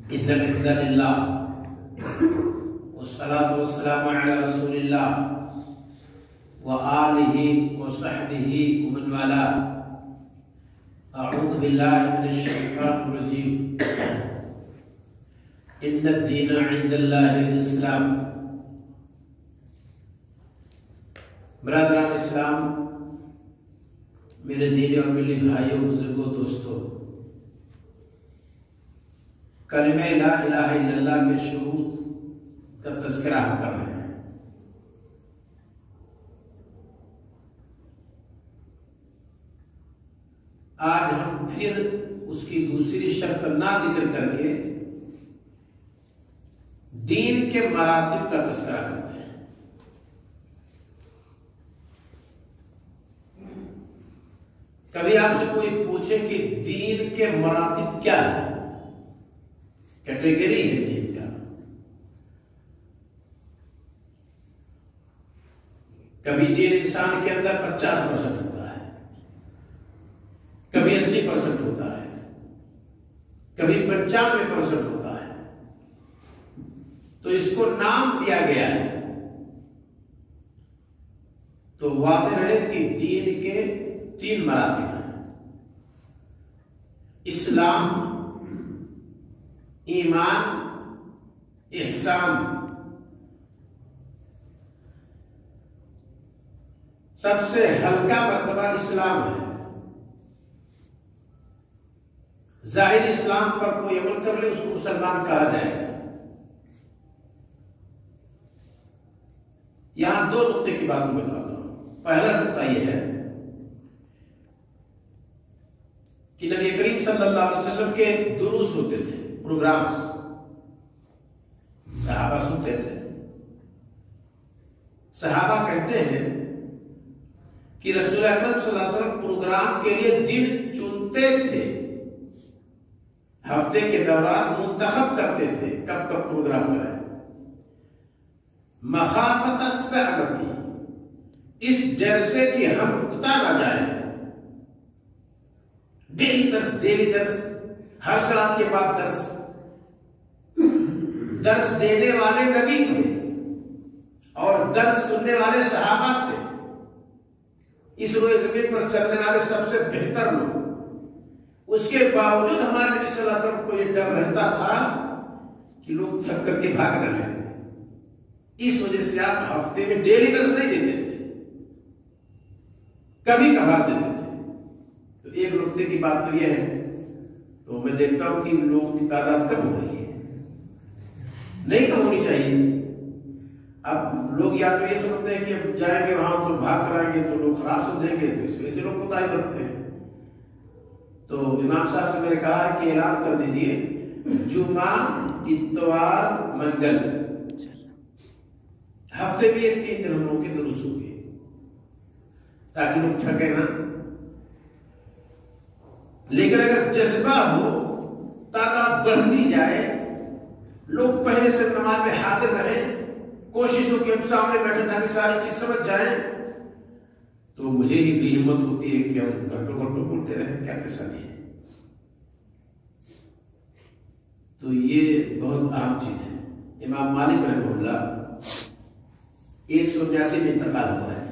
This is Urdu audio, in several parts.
إن الحمد لله والصلاة والسلام على رسول الله وآله وصحبه ومن والاه. أعوذ بالله من الشيطان الرجيم. إن الدين عند الله الإسلام. برادران اسلام، میرے دینی اور ملی بھائیوں، بزرگوں، دوستوں، کلمہ لا الہ الا اللہ کے شروط کا تذکرہ ہم کر رہے ہیں. آج ہم پھر اس کی دوسری شرط نہ ذکر کر کے دین کے مراتب کا تذکرہ کرتے ہیں. کبھی آپ سے کوئی پوچھے کہ دین کے مراتب کیا ہے، کیٹیگری ہے دین کا، کبھی دین انسان کے اندر 50% ہوتا ہے، کبھی 80% ہوتا ہے، کبھی 95% ہوتا ہے. تو اس کو نام دیا گیا ہے تو واضح ہے کہ دین کے 3 مراتب ہیں: اسلام، ایمان، احسان. سب سے ہلکا مرتبہ اسلام ہے. ظاہر اسلام پر کوئی عمل کر لے اس کو مسلمان کہا جائے گا. یہاں 2 نقطے کی بات میں بتاتا ہوں. پہلا نقطہ یہ ہے کہ نبی کریم صلی اللہ علیہ وسلم کے دروس ہوتے تھے، پروگرامز، صحابہ سنتے تھے. صحابہ کہتے ہیں کہ رسول اکرم صلی اللہ علیہ وسلم پروگرام کے لیے دن چنتے تھے، ہفتے کے دوران منتخب کرتے تھے کب کب پروگرام کریں. مخافت الصعبتی، اس ڈر سے کہ ہم اکتا نہ جائیں. ڈیلی درس، ہر صلات کے بعد درس دینے والے نبی تھے اور درس سننے والے صحابہ تھے. اس روئے زمین پر چلنے والے سب سے بہتر لوگ. اس کے باوجود ہمارے نبی صلی اللہ علیہ وسلم کو یہ ڈر رہتا تھا کہ لوگ تھک کر کے بھاگ نہ لیں. اس وجہ سے آپ ہفتے میں ڈیلی درس نہیں دیتے تھے، کبھی کبھار دیتے تھے. تو ایک نقطے کی بات تو یہ ہے. تو میں دیکھتا ہوں کہ لوگوں کی تعداد کم ہو رہی ہے. نہیں کم ہونی چاہیے. اب لوگ یا تو یہ سمجھتے ہیں کہ اب جائیں گے وہاں تو بھاگ کرائیں گے تو لوگ خراب سمجھیں گے، تو اس وجہ سے لوگ کوتاہی برتتے ہیں. تو امام صاحب سے میں نے کہا ہے کہ اعلان کر دیجئے جمعہ، اتوار، منگل، ہفتے میں 3 دن ہم لوگوں کے دروس ہوں گے تاکہ لوگ تھکے نہ. لیکن اگر جذبہ ہو، تعداد بڑھتی جائے، لوگ پہلے سے نماز میں حاضر رہیں، کوشش ہو کہ ہم سامنے بیٹھے تاکہ ساری چیز سمجھ جائیں، تو مجھے ہی بھی ہمت ہوتی ہے کہ ہم گھنٹوں گھنٹوں بولتے رہیں. کیا پریشانی ہے؟ تو یہ بہت اہم چیز ہے. امام مالک رحمہ اللہ 182 میں انتقال ہوا ہے.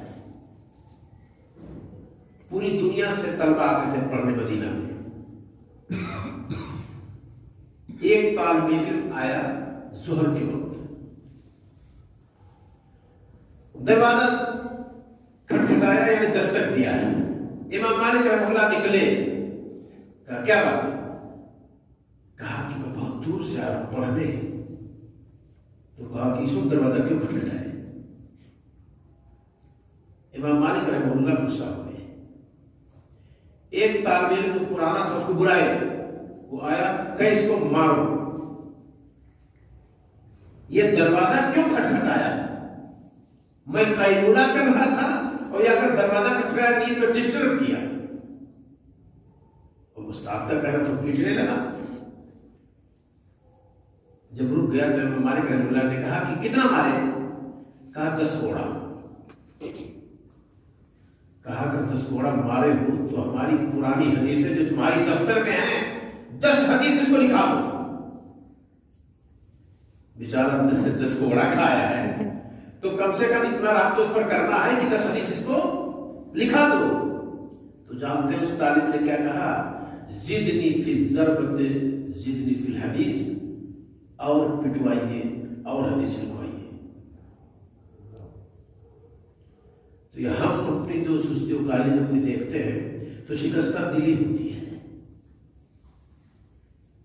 پوری دنیا سے طلبہ آتے تھے پڑھنے مدینہ میں. ایک طالب علم آیا ظہر کے وقت، دروازہ کھٹکھٹایا، یعنی دستک دیا ہے. امام مالک رحمہ اللہ نکلے. کہا کیا بات ہے؟ کہا کہ میں بہت دور سے آیا ہوں پڑھنے. تو کہا کہ اس وقت دروازہ کیوں کھٹکھٹائے؟ امام مالک رحمہ اللہ غصہ ہو گئے. ایک طالب علم جو پرانا تھا اس کو بلائے. وہ آیا، کہ اس کو مارو. یہ دروازہ کیوں کھٹکھٹایا؟ میں قیلولہ کر رہا تھا اور یا کر دروازہ کھٹکھٹایا، نیند میں ڈسٹرب کیا. اور استاد کا کہنا تو پیٹنے لگا. جب رک گیا تو امام مالک رحمہ اللہ نے کہا کہ کتنا مارے؟ کہا 10 کوڑا. کہا کہ 10 کوڑا مارے ہو تو ہماری پرانی حدیثیں جو تمہاری دفتر میں ہیں 10 حدیث اس کو لکھا دو. بیچارہ 10 کو بڑا کھایا ہے، تو کم سے کم اتنا رابطہ اس پر کرنا ہے کہ 10 حدیث اس کو لکھا دو۔ تو جانتے ہیں اس طالب نے کیا کہا؟ زدنی فی الضربۃ زدنی فی الحدیث، اور پٹوائیے اور حدیث لکھوائیے۔ تو یہ ہم اپنی جو سستی و کاہلی اپنی دیکھتے ہیں تو شکستہ دلی ہوتی ہے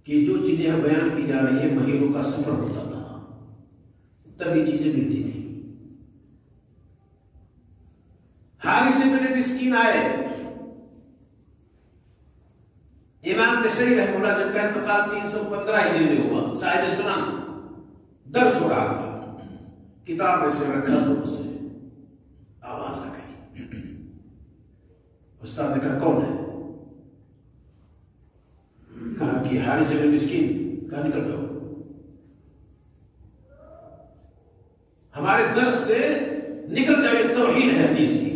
کہ جو چیزیں ہم بیان کی جا رہی ہیں مہینوں کا سفر ہوتا تھا تب یہ چیزیں ملتی تھی۔ حارث بن مسکین آئے، امام نسائی رحمہ اللہ جب کا انتقال 315 ہجری میں ہوا، صاحب سنن درس ہو رہا تھا، کتاب میں سے رکھا دور سے آواز آ گئی، استاد نے کہا کون ہے؟ کہا کہ حارث بن مسکین۔ کہا نکل جاؤ، ہمارے درس سے نکل جاؤ، یہ توہین ہے حدیث کی،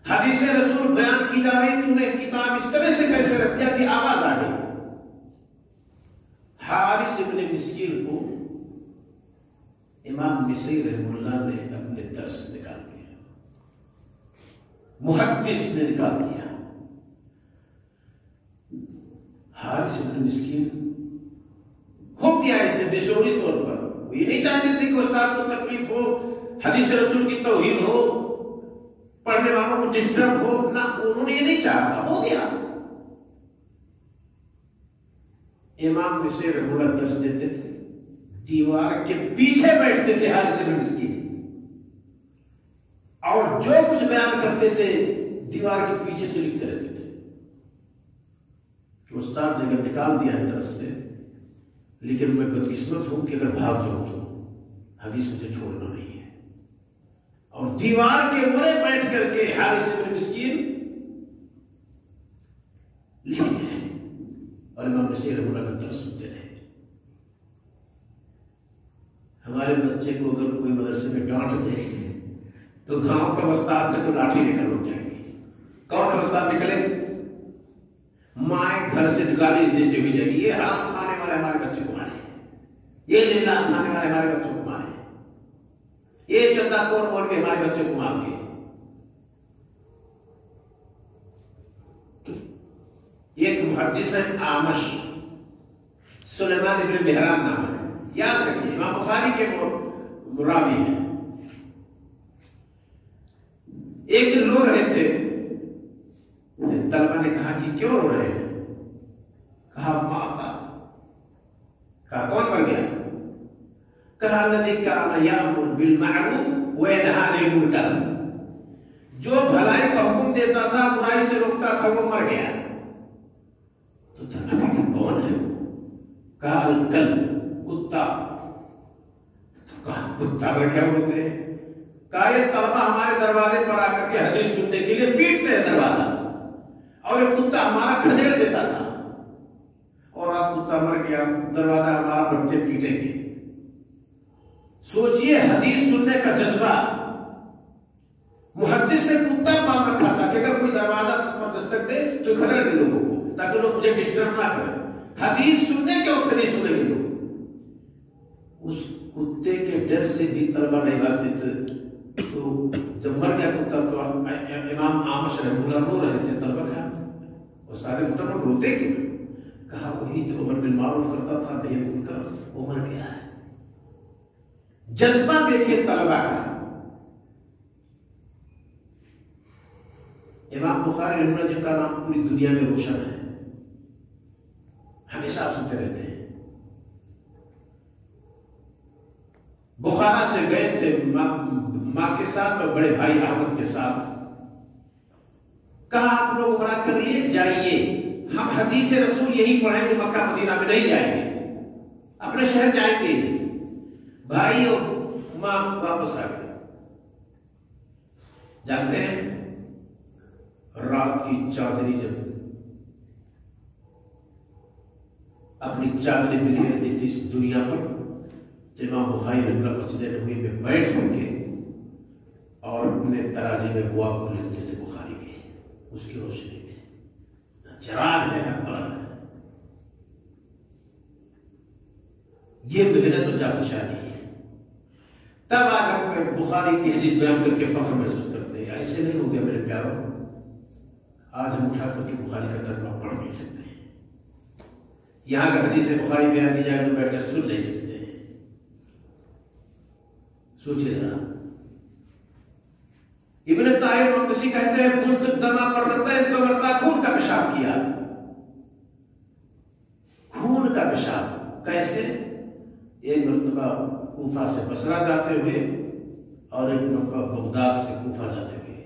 حدیث رسول بیان کی جا رہی، تو نے کتاب اس طرح سے کیسے رکھ دیا کہ آواز آ گئی۔ حارث بن مسکین کو امام نسائی رحمہ اللہ نے اپنے درس سے نکال دیا، محدث نے نکال دیا۔ حارث بن مسکین ہو گیا ایسے بے شعوری طور پر، وہ یہ نہیں چاہتے تھے کہ استاد کو تکلیف ہو، حدیث رسول کی توہین ہو، پڑھنے والوں کو ڈسٹرب ہو، نہ انہوں نے یہ نہیں چاہا، ہو گیا۔ امام نسائی رحمہ اللہ درس دیتے تھے، دیوار کے پیچھے بیٹھتے تھے حارث بن مسکین، اور جو کچھ بیان کرتے تھے دیوار کے پیچھے سے لکھتے رہتے تھے کہ استاد نے اگر نکال دیا ہے درس سے، لیکن میں بدقسمت ہوں کہ اگر بھاگ جاؤں تو حدیث مجھے چھوڑنا نہیں ہے۔ اور دیوار کے مرے بیٹھ کر کے حارث بن مسکین لکھتے رہے اور امام نسائی رحمہ اللہ کا درس سنتے رہے۔ ہمارے بچے کو اگر کوئی مدرسے میں ڈانٹ دے تو گاؤں کا استاد ہے تو لاٹھی لے کر لوٹ جائیں گے۔ کون استاد نکلے؟ مائیں گھر سے گالی دیتے ہوئے جائے گی، یہ حرام کھانے والے ہمارے بچے کو مارے، یہ لیلا کھانے والے ہمارے بچوں کو مارے، یہ چندہ خور بول کے ہمارے بچوں کو مار دیے۔ ایک محدث ہے اعمش، سلیمان ابن مہران نام ہے، یاد رکھیے، امام بخاری کے راوی ہیں۔ ایک دن رو رہے تھے، طلبہ نے کہا کہ کیوں رو رہے ہیں؟ کہا ماتا۔ کہا کون مر گیا؟ کہا الذی کان یأمر بالمعروف وینہی عن المنکر، جو بھلائی کا حکم دیتا تھا برائی سے روکتا تھا وہ مر گیا۔ تو طلبہ نے کہا کون ہے؟ کہا الکلب، کتا۔ تو کہا کتا پر کیا ہوتے ہیں؟ کہا یہ طلبہ ہمارے دروازے پر آ کر کے حدیث سننے کے لیے پیٹتے ہیں دروازہ، اور یہ کتا ہمارا کھجر دیتا تھا، اور آج کتا مر گیا، دروازہ ہمارا بچے پیٹیں گے۔ سوچئے حدیث سننے کا جذبہ، محدث نے کتا مان رکھا تھا کہ اگر کوئی دروازہ پر دستک دے تو کھجر دے لوگوں کو تاکہ لوگ مجھے ڈسٹرب نہ کریں۔ حدیث سننے کے وقت حدیث سنیں گے لوگ۔ اس کتے کے ڈر سے بھی طلبہ نہیں بھاگتے تھے۔ تو جب مر گیا کتا تو امام اعمش رحمہ اللہ رو رہے تھے، طلبہ کہا استاد محترم روتے کیوں؟ کہا وہی جو امر بالمعروف کرتا تھا نہی عن المنکر، وہ مر گیا ہے۔ جذبہ دیکھیں طلبہ کا۔ امام بخاری رحمہ اللہ جن کا نام پوری دنیا میں روشن ہے، ہمیشہ آپ سنتے رہتے ہیں۔ بخارا سے گئے تھے ماں کے ساتھ اور بڑے بھائی احمد کے ساتھ، کہا آپ لوگ عمرہ کر لیے جائیے، ہم حدیث رسول یہی پڑھیں گے، مکہ مدینہ میں نہیں جائیں گے، اپنے شہر جائیں گے نہیں۔ بھائی اور ماں واپس آ گئے۔ جانتے ہیں رات کی چادری جب اپنی چادریں بکھیرتی تھی اس دنیا پر، امام بخاری رحمہ اللہ مسجد نبوی میں بیٹھ کر کے اور اپنے تراجی میں بوا کو لکھتے تھے بخاری کے، اس کی روشنی میں چراغ ہے، نہ پلک ہے۔ یہ محنت و جافشانی ہے. تب آج ہم بخاری کی حدیث بیان کر کے فخر محسوس کرتے ہیں. ایسے نہیں ہو گیا میرے پیاروں. آج ہم اٹھا کر کے بخاری کا ترجمہ پڑھ نہیں سکتے ہیں. یہاں کا حدیث بخاری بیان کی جائے تو بیٹھ کر سن نہیں سکتے ہیں. سوچے ذرا. ابن طاہر مقدسی کہتے ہیں بلت دما پر رہتا ہے تو مرتبہ خون کا پیشاب کیا. خون کا پیشاب کیسے؟ ایک مرتبہ کوفہ سے بصرہ جاتے ہوئے اور ایک مرتبہ بغداد سے کوفہ جاتے ہوئے.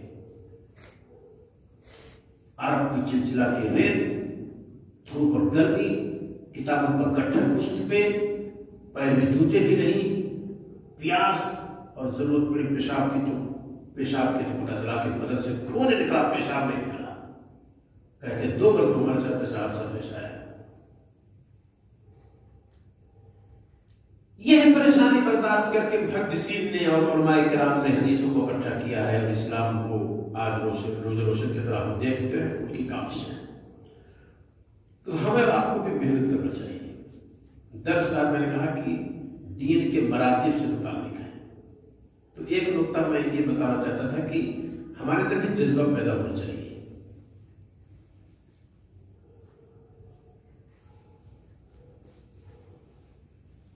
عرب کی چلچلاتی ریت، دھوپ اور گرمی، کتابوں کا گٹھر پشت پہ، پیر میں جوتے بھی نہیں، پیاس اور ضرورت پڑی پیشاب کی تو پتہ چلا کہ بدن سے خون نکلا، پیشاب نہیں نکلا. کہتے 2 مرتبہ ہمارے ساتھ پیشاب سا پیش آیا. یہ پریشانی برداشت کر کے محدثین نے اور علماء کرام نے حدیثوں کو اکٹھا کیا ہے اور اسلام کو آج روز روشن کی طرح ہم دیکھتے ہیں. ان کی کاوش ہے. تو ہمیں آپ کو بھی محنت کرنا چاہیے. درس آج میں نے کہا کہ دین کے مراتب سے متعلق ہے. تو ایک نقطہ میں یہ بتانا چاہتا تھا کہ ہمارے اندر بھی جذبہ پیدا ہونا چاہیے.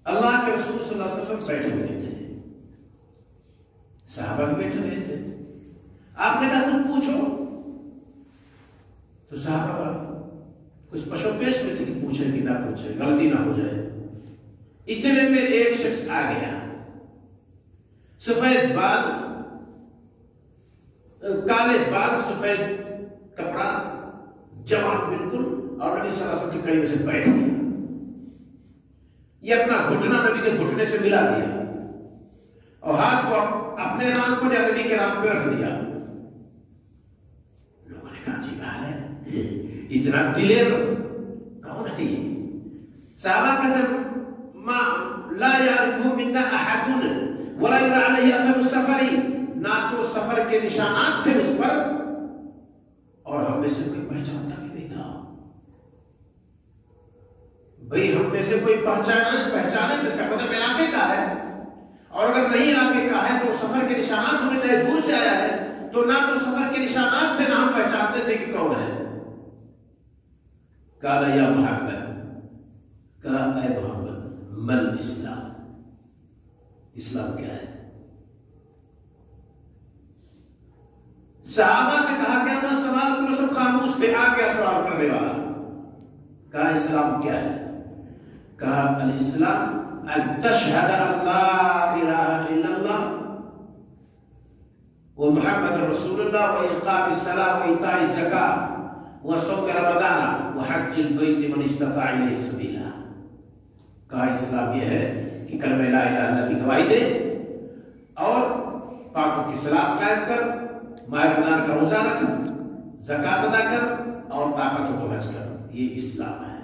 اللہ کے رسول صلی اللہ علیہ وسلم بیٹھے ہوئے تھے، صحابہ بھی بیٹھے ہوئے تھے. آپ نے کہا تم پوچھو، تو صحابہ کچھ پشو پیش میں تھے کہ پوچھیں کہ نہ پوچھیں، غلطی نہ ہو جائے. اتنے میں ایک شخص آ گیا، سفید بال، کالے بال، سفید کپڑا، جوان بالکل، اور نبی صلی اللہ علیہ وسلم کے قریب سے بیٹھ گیا. یہ اپنا گھٹنا نبی کے گھٹنے سے ملا دیا اور ہاتھ کو اپنے ران کو یا نبی کے ران پہ رکھ دیا. لوگوں نے کہا عجیب حال ہے، اتنا دلیر کون ہے یہ؟ صحابہ کہتے ما لا يعرفه منا احد ولا يرى عليه اثر السفر. نہ تو سفر کے نشانات تھے اس پر اور ہم میں سے کوئی پہچانتا بھی نہیں تھا. بھئی ہم میں سے کوئی پہچانے جس کا مطلب علاقے کا ہے، اور اگر نہیں علاقے کا ہے تو سفر کے نشانات ہونے چاہیے. دور سے آیا ہے تو نہ تو سفر کے نشانات تھے، نہ ہم پہچانتے تھے کہ کون ہے. قال یا محمد، کہا اے محمد، مل اسلام، اسلام کیا ہے؟ صحابہ سے کہا کیا تھا سوال کرو، سب خاموش پہ آ گیا سوال کرنے والا. کہا اسلام کیا ہے؟ کہا الاسلام ان تشہد ان لا الہ الا اللہ ومحمد رسول اللہ واقام الصلاۃ وایتاء الزکاۃ وصوم رمضان وحج البیت من استطاع الیہ سبیلا. کہا اسلام یہ ہے کہ کلمہ لا الہ الا اللہ کی گواہی دے اور پاکوں کی صلاۃ قائم کر، ماہ رمضان کا روزہ رکھ، زکوٰۃ ادا کر اور طاقتوں کو حج کر. یہ اسلام ہے،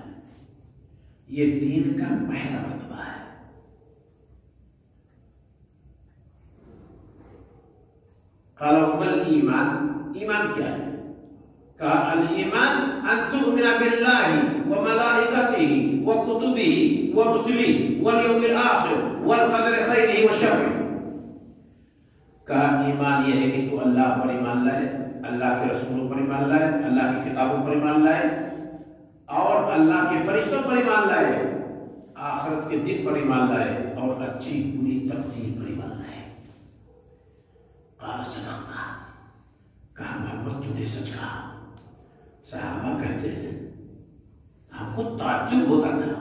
یہ دین کا پہلا مرتبہ ہے. قال وما الایمان، ایمان کیا ہے؟ کہا الایمان ان تؤمن باللہ وملائکتہ وکتبہ ورسلہ والیوم الآخر والقدر خیرہ وشرہ. کہا ایمان یہ ہے کہ تو اللہ پر ایمان لائے، اللہ کے رسولوں پر ایمان لائے، اللہ کی کتابوں پر ایمان لائے اور اللہ کے فرشتوں پر ایمان لائے، آخرت کے دن پر ایمان لائے اور اچھی بری تقدیر پر ایمان لائے. قال صدقت، کہا محمد تو نے سچ کہا. صحابہ کہتے ہیں ہم کو تعجب ہوتا تھا،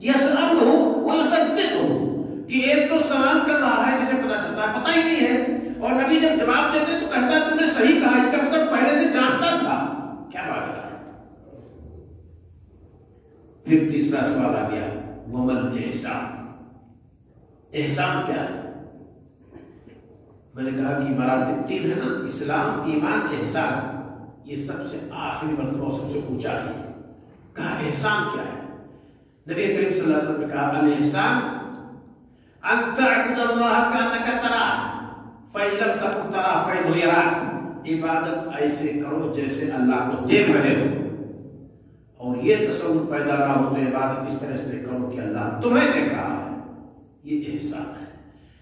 یسألہ ویصدقہ، کہ ایک تو سوال کر رہا ہے جسے پتا چلتا ہے پتہ ہی نہیں ہے، اور نبی جب جواب دیتے تو کہتا ہے تم نے صحیح کہا، اس کا مطلب پہلے سے جانتا تھا. کیا بات ہے؟ پھر تیسرا سوال آ گیا، ومل احسان، احسان کیا ہے؟ میں نے کہا کہ مراتب 3 ہے نا، اسلام، ایمان، احسان. یہ سب سے آخری مرتبہ سب سے اونچا ہے. کہا احسان کیا ہے؟ نبی کریم صلی اللہ علیہ وسلم نے کہا الاحسان ان تعبد اللہ کانک تراہ فإن لم تکن تراہ فإنہ یراک. عبادت ایسے کرو جیسے اللہ کو دیکھ رہے ہو، اور یہ تصور پیدا نہ ہو تو عبادت اس طرح سے کرو کہ اللہ تمہیں دیکھ رہا ہے. یہ احسان ہے.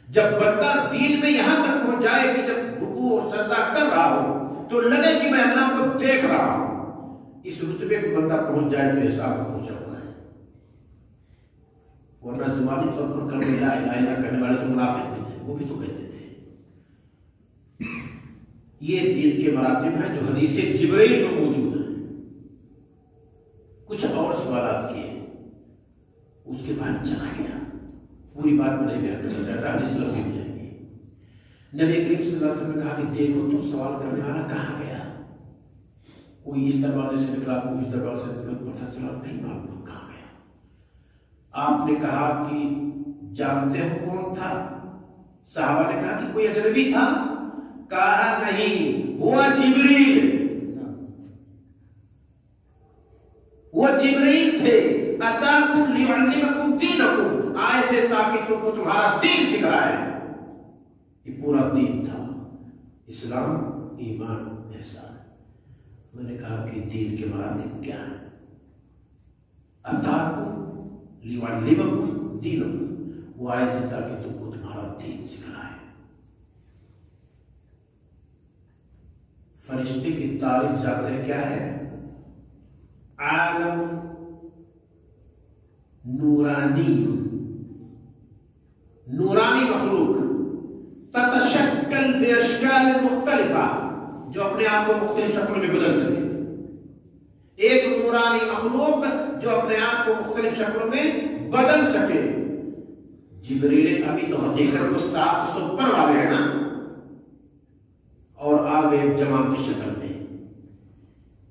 جب بندہ دین میں یہاں تک پہنچ جائے کہ جب رکوع اور سجدہ کر رہا ہو تو لگے کہ میں اللہ کو دیکھ رہا ہوں، اس رتبے کو بندہ پہنچ جائے تو احسان کو پہنچا ہوا ہے. ورنہ زبانی طور پر کلمہ لا الہ الا اللہ کہنے والے تو منافق بھی تھے، وہ بھی تو کہتے تھے. یہ دین کے مراتب ہیں جو حدیث جبرائیل میں موجود ہیں. کچھ اور سوالات کیے، اس کے بعد چلا گیا. پوری بات میں نہیں بیان کرنا چاہتا، حدیث لمبی ہو جائے گی. نبی کریم صلی اللہ علیہ وسلم نے کہا کہ دیکھو تو سوال کرنے والا کہاں گیا. کوئی اس دروازے سے نکلا، کوئی اس دروازے سے نکلا، پتہ چلا نہیں معلوم کہاں گیا. آپ نے کہا کہ جانتے ہو کون تھا؟ صحابہ نے کہا کہ کوئی اجنبی تھا. کہا نہیں، وہ جبریل، وہ جبریل تھے. اتاکم لیعلمکم دینکم، آئے تھے تاکہ تم کو تمہارا دین سکھائے. یہ پورا دین تھا، اسلام، ایمان، احسان. میں نے کہا کہ دین کے مراتب کیا ہیں؟ اتاکم لیعلمکم دینکم، وہ آئے تھے تاکہ تم کو تمہارا دین سکھائے. فرشتے کی تعریف جانتے ہیں کیا ہے؟ عالم نورانی، نورانی مخلوق، تتشکل باشکال مختلفہ، جو اپنے آپ کو مختلف شکلوں میں بدل سکے. ایک نورانی مخلوق جو اپنے آپ کو مختلف شکلوں میں بدل سکے. جبریل ابھی تو حقیقت کو 700 پر والے ہیں نا، اور آ گئے جوان کی شکل میں.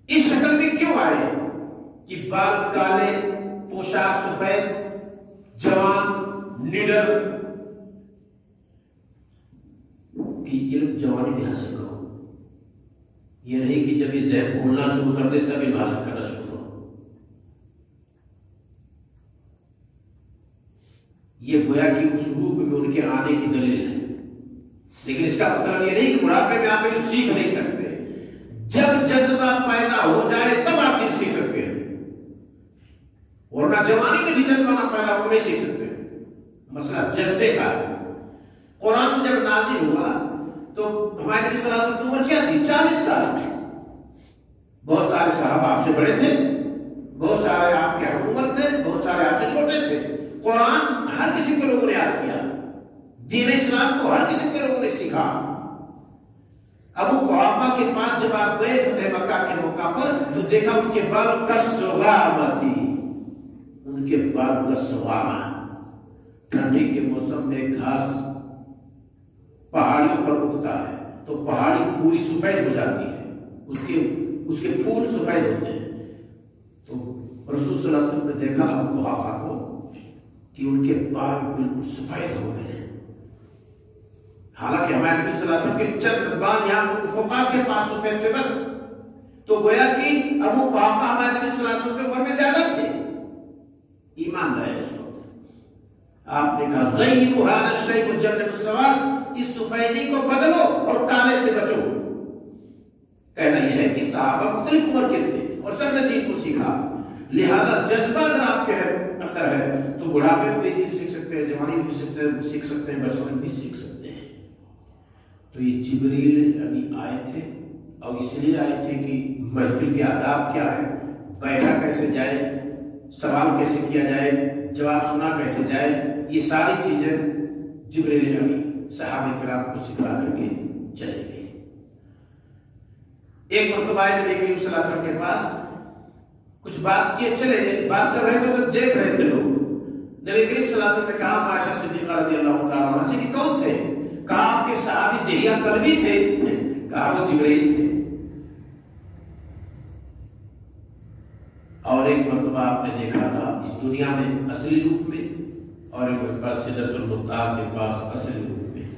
اس شکل میں کیوں آئے کہ بال کالے، پوشاک سفید، جوان، نڈر. کہ علم جوانی میں حاصل کرو، یہ نہیں کہ جب یہ ذہن بھولنا شروع کر دے تب علم حاصل کرنا شروع کرو. یہ گویا کہ اس روپ میں ان کے آنے کی دلیل ہے. لیکن اس کا مطلب یہ نہیں کہ بڑھاپے میں آپ علم سیکھ نہیں سکتے. جب جذبہ پیدا ہو جائے تب آپ علم سیکھ سکتے ہیں، ورنہ جوانی میں بھی جذبہ نہ پیدا ہو نہیں سیکھ سکتے. مسئلہ جذبے کا ہے. قرآن جب نازل ہوا تو ہمارے نبی صلی اللہ علیہ وسلم کی عمر کیا تھی؟ 40 سال کی. بہت سارے صحابہ آپ سے بڑے تھے، بہت سارے آپ کے ہم عمر تھے، بہت سارے آپ سے چھوٹے تھے. قرآن ہر کسی کے لوگوں نے یاد کیا، دین اسلام کو ہر کسی کے لوگوں نے سیکھا. ابو قحافہ کے پاس جب آپ گئے فتح مکہ کے موقع پر تو دیکھا ان کے بال کالسغامہ تھی، ان کے بال کالسغامہ. ٹھنڈی کے موسم میں گھاس پہاڑیوں پر اگتا ہے تو پہاڑی پوری سفید ہو جاتی ہے، اس کے پھول سفید ہوتے ہیں. تو رسول صلی اللہ علیہ وسلم نے دیکھا ابو قحافہ کو کہ ان کے بال بالکل سفید ہو گئے ہیں. حالانکہ ہمارے نبی صلی اللہ علیہ وسلم کے چند بال یہاں فقہا کے پاس سفید تھے بس. تو گویا کہ ابو قحافہ ہمارے نبی صلی اللہ علیہ وسلم سے عمر میں زیادہ تھے. ایمان لائے اس وقت آپ نے کہا غیروا ھذا الشیء وجنبوا السواد، اس سفیدی کو بدلو اور کالے سے بچو. کہنا یہ ہے کہ صحابہ مختلف عمر کے تھے اور سب نے دین کو سیکھا. لہذا جذبہ اگر آپ کے اندر ہے تو بڑھاپے میں بھی دین سیکھ سکتے ہیں، جوانی میں بھی سیکھ سکتے ہیں، بچپن میں بھی سیکھ سکتے ہیں. تو یہ جبریل ابھی آئے تھے، اور اس لیے آئے تھے کہ محفل کے آداب کیا ہے، بیٹھا کیسے جائے، سوال کیسے کیا جائے، جواب سنا کیسے جائے. یہ ساری چیزیں جبریل ابھی صحابہ کرام کو سکھلا کر کے چلے گئے. ایک مرتبہ نبی کریم صلی اللہ علیہ وسلم کے پاس کچھ بات کیے چلے گئے. بات کر رہے تھے تو دیکھ رہے تھے لوگ. نبی کریم صلی اللہ علیہ وسلم نے کہا عائشہ صدیقہ رضی اللہ تعالیٰ عنہا سے کہ کون تھے؟ کہا آپ کے صحابی دہیہ کلبی تھے. کہا وہ جبریل تھے. اور ایک مرتبہ آپ نے دیکھا تھا اس دنیا میں اصلی روپ میں، اور ایک مرتبہ سدرۃ المنتہا کے پاس اصلی روپ میں.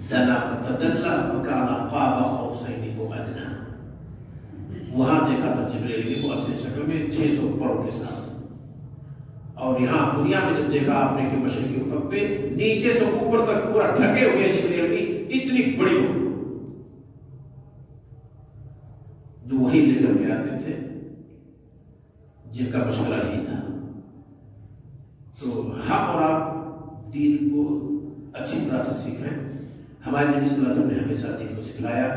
دنا فتدلى فكان قاب قوسين او ادنى. وہاں دیکھا تھا جبریل کو اصلی شکل میں 600 پروں کے ساتھ. اور یہاں دنیا میں جب دیکھا آپ نے کہ مشرقی افق پہ نیچے سے اوپر تک پورا ڈھکے ہوئے جبریل بھی اتنی بڑی مخلوق جو وہی لے کر کے آتے تھے، جن کا مشغلہ یہی تھا. تو ہم اور آپ دین کو اچھی طرح سے سیکھیں. ہمارے نبی صلی اللہ علیہ وسلم نے ہمیشہ دین کو سکھلایا.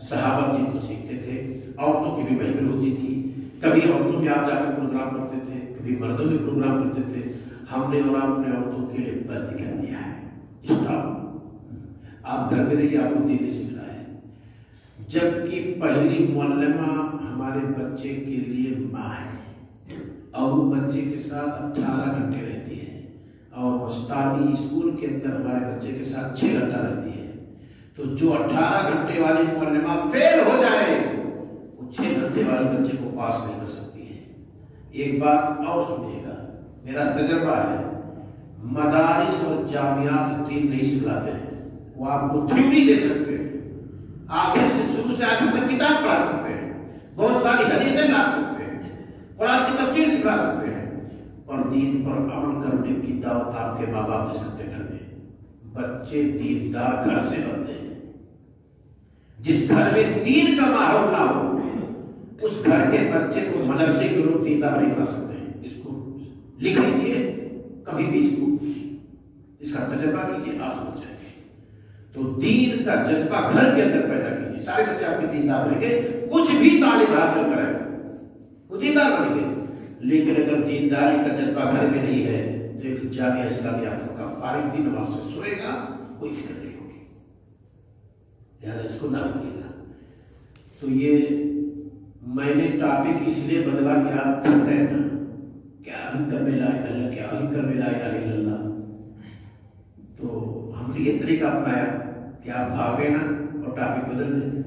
صحابہ دین کو سیکھتے تھے. عورتوں کی بھی محفل ہوتی تھی. کبھی عورتوں میں آپ جا کر پروگرام کرتے تھے, کبھی مردوں میں پروگرام کرتے تھے. ہم نے اور آپ نے عورتوں کے لیے بند کر دیا ہے. اسٹاپ, آپ گھر میں رہیے, آپ کو دین سیکھنا ہے. جبکہ پہلی معلمہ ہمارے بچے کے لیے ماں ہے, اور وہ بچے کے ساتھ 18 گھنٹے رہتی ہے, اور استادی اسکول کے اندر ہمارے بچے کے ساتھ 6 گھنٹہ رہتی ہے. تو جو 18 گھنٹے والی معلمہ فیل ہو جائے, وہ 6 گھنٹے والے بچے کو پاس نہیں کر سکتی ہے. ایک بات اور سنیے گا, میرا تجربہ ہے, مدارس اور جامعات دین نہیں سکھلاتے ہیں. وہ آپ کو تھیوری دے سکتے ہیں, آخر سے شروع سے آخر تک کتاب پڑھا سکتے ہیں, بہت ساری حدیثیں لا سکتے ہیں, قرآن کی تفسیر سکھا سکتے ہیں, اور دین پر عمل کرنے کی دعوت آپ کے ماں باپ دے سکتے ہیں. گھر میں بچے دیندار گھر سے بنتے ہیں. جس گھر میں دین کا ماحول نہ ہو, اس گھر کے بچے کو مدرسے کے لوگ دیندار نہیں بنا سکتے ہیں. اس کو لکھ لیجیے, کبھی بھی اس کا تجربہ کیجیے, آپ سمجھ جائیں گے. تو دین کا جذبہ گھر کے اندر پیدا کیجیے. سارے بچے آپ کے دیندار بنیں گے, کچھ بھی تعلیم حاصل کریں وہ دیندار بنیں گے. لیکن اگر دینداری کا جذبہ گھر میں نہیں ہے تو ایک جامعہ اسلامیہ کا فارغ بھی نماز سے سوئے گا, کوئی فکر نہیں ہوگی. لہٰذا اس کو نہ بھولیے گا. تو یہ میں نے ٹاپک اس لیے بدلا کہ آپ تھک گئے نا, کیا ہی کر میں لا الہ الا اللہ, کیا ہی کر میں لا الہ الا اللہ. تو ہم نے یہ طریقہ اپنایا کہ آپ بھاگے نا اور ٹاپک بدل دیں.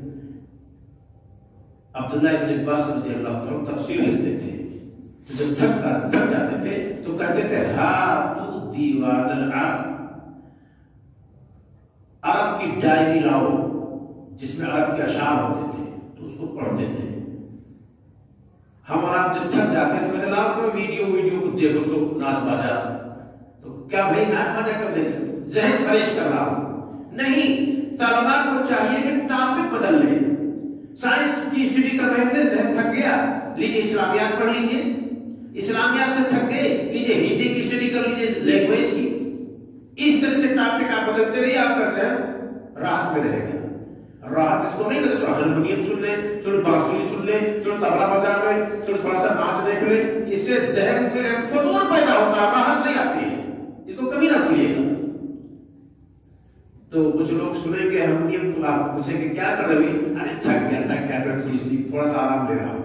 عبداللہ ابن عباس رضی اللہ عنہ تفسیر لیتے تھے, جب تھک جاتے تھے تو کہتے تھے ہاتھو دیوان العرب, عرب کی ڈائری لاؤ جس میں عرب کے اشعار ہوتے تھے, تو اس کو پڑھتے تھے. ہم اور آپ جب تھک جاتے تھے کہتے لاؤ تو ویڈیو کو دیکھو تو ناچ باجا. تو کیا بھائی ناچ باجا کر دیں گے, ذہن فریش کر رہا ہوں نہیں. طلبا کو چاہیے کہ ٹاپک بدل لیں. سائنس کی اسٹڈی کر رہے تھے, ذہن تھک گیا, لیجیے اسلامیات پڑھ لیجیے. اسلامیات سے تھک گئے, لیجیے ہندی کی اسٹڈی کر لیجیے, لینگویج کی. اس طرح سے ٹاپک آپ بدلتے رہیے, آپ کا ذہن راحت میں رہے گا. راحت اس کو نہیں کرتے تو ہارمونیم سن لیں, چلو بانسری سن لیں, چلو طبلہ بجا لیں, چلو تھوڑا سا ناچ دیکھ لیں. اس سے ذہن میں فطور پیدا ہوتا ہے, راحت نہیں آتی ہے. اس کو کبھی نہ بھولیے گا. تو کچھ لوگ سنیں گے ہارمونیم تو آپ پوچھیں گے کیا کر رہے ہیں, ارے تھک گیا کیا کر تھوڑا سا آرام لے رہا ہوں.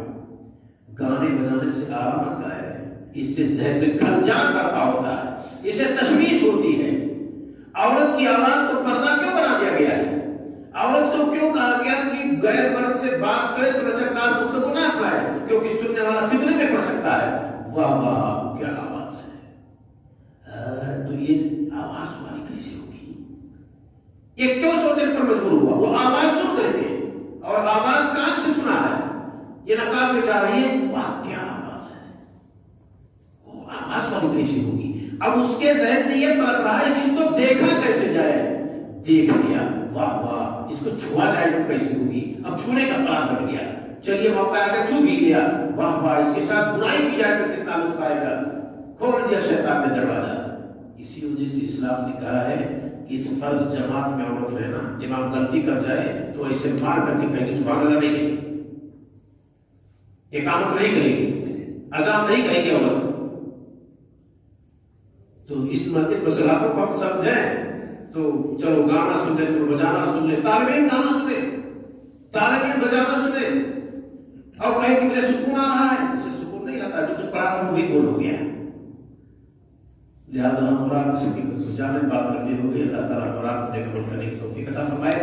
گانے بجانے سے آرام آتا ہے, اس سے ذہن میں خلجان برپا ہوتا ہے, اس سے تشویش ہوتی ہے. عورت کی آواز کو پردہ کیوں بنا دیا گیا ہے؟ عورت کو کیوں کہا گیا کہ غیر مرد سے بات کرے تو لچکدار گفتگو نہ اپنائے, کیونکہ سننے والا فتنے میں پڑ سکتا ہے. واہ واہ کیا آواز ہے, تو یہ آواز والی کیسی ہوگی؟ یہ کیوں سوچنے پر مجبور ہوا؟ وہ آواز سن کر کے, اور آواز کان سے سنا ہے, یہ نقاب میں جا رہی ہے, واہ کیا آواز ہے, وہ آواز والی کیسی ہوگی؟ اب اس کے ذہن میں یہ پلٹ رہا ہے کہ اس کو دیکھا کیسے جائے. دیکھ لیا, واہ واہ, اس کو چھوا جائے تو کیسی ہوگی؟ اب چھونے کا پلان بن گیا, چلیے موقع آ کر چھو بھی لیا, واہ واہ, اس کے ساتھ برائی کی جائے تو کتنا لطف آئے گا. کھول دیا شیطان نے دروازہ. اسی وجہ سے اسلام نے کہا ہے کہ اس فرض جماعت میں عورت رہنا, امام غلطی کر جائے تو ایسے مار کر کے کہیں گے سبحان اللہ نہیں کہیں گے, اقامت نہیں کہیں گے, اذان نہیں کہیں گے عورت. تو اس مسئلاتوں کو ہم سمجھیں تو چلو گانا سن لیں, چلو بجانا سن لیں, طالب علم گانا سنے, طالب علم بجانا سنے, اور کہیں کہ مجھے سکون آ رہا ہے. اسے سکون نہیں آتا, جو کچھ پڑھا تھا وہ بھی گول ہو گیا. لہٰذا ہم اور آپ کسی کی جانے بات لمبی ہو گئی. اللہ تعالیٰ اور آپ کو نیک عمل کرنے کی توفیق عطا فرمائے.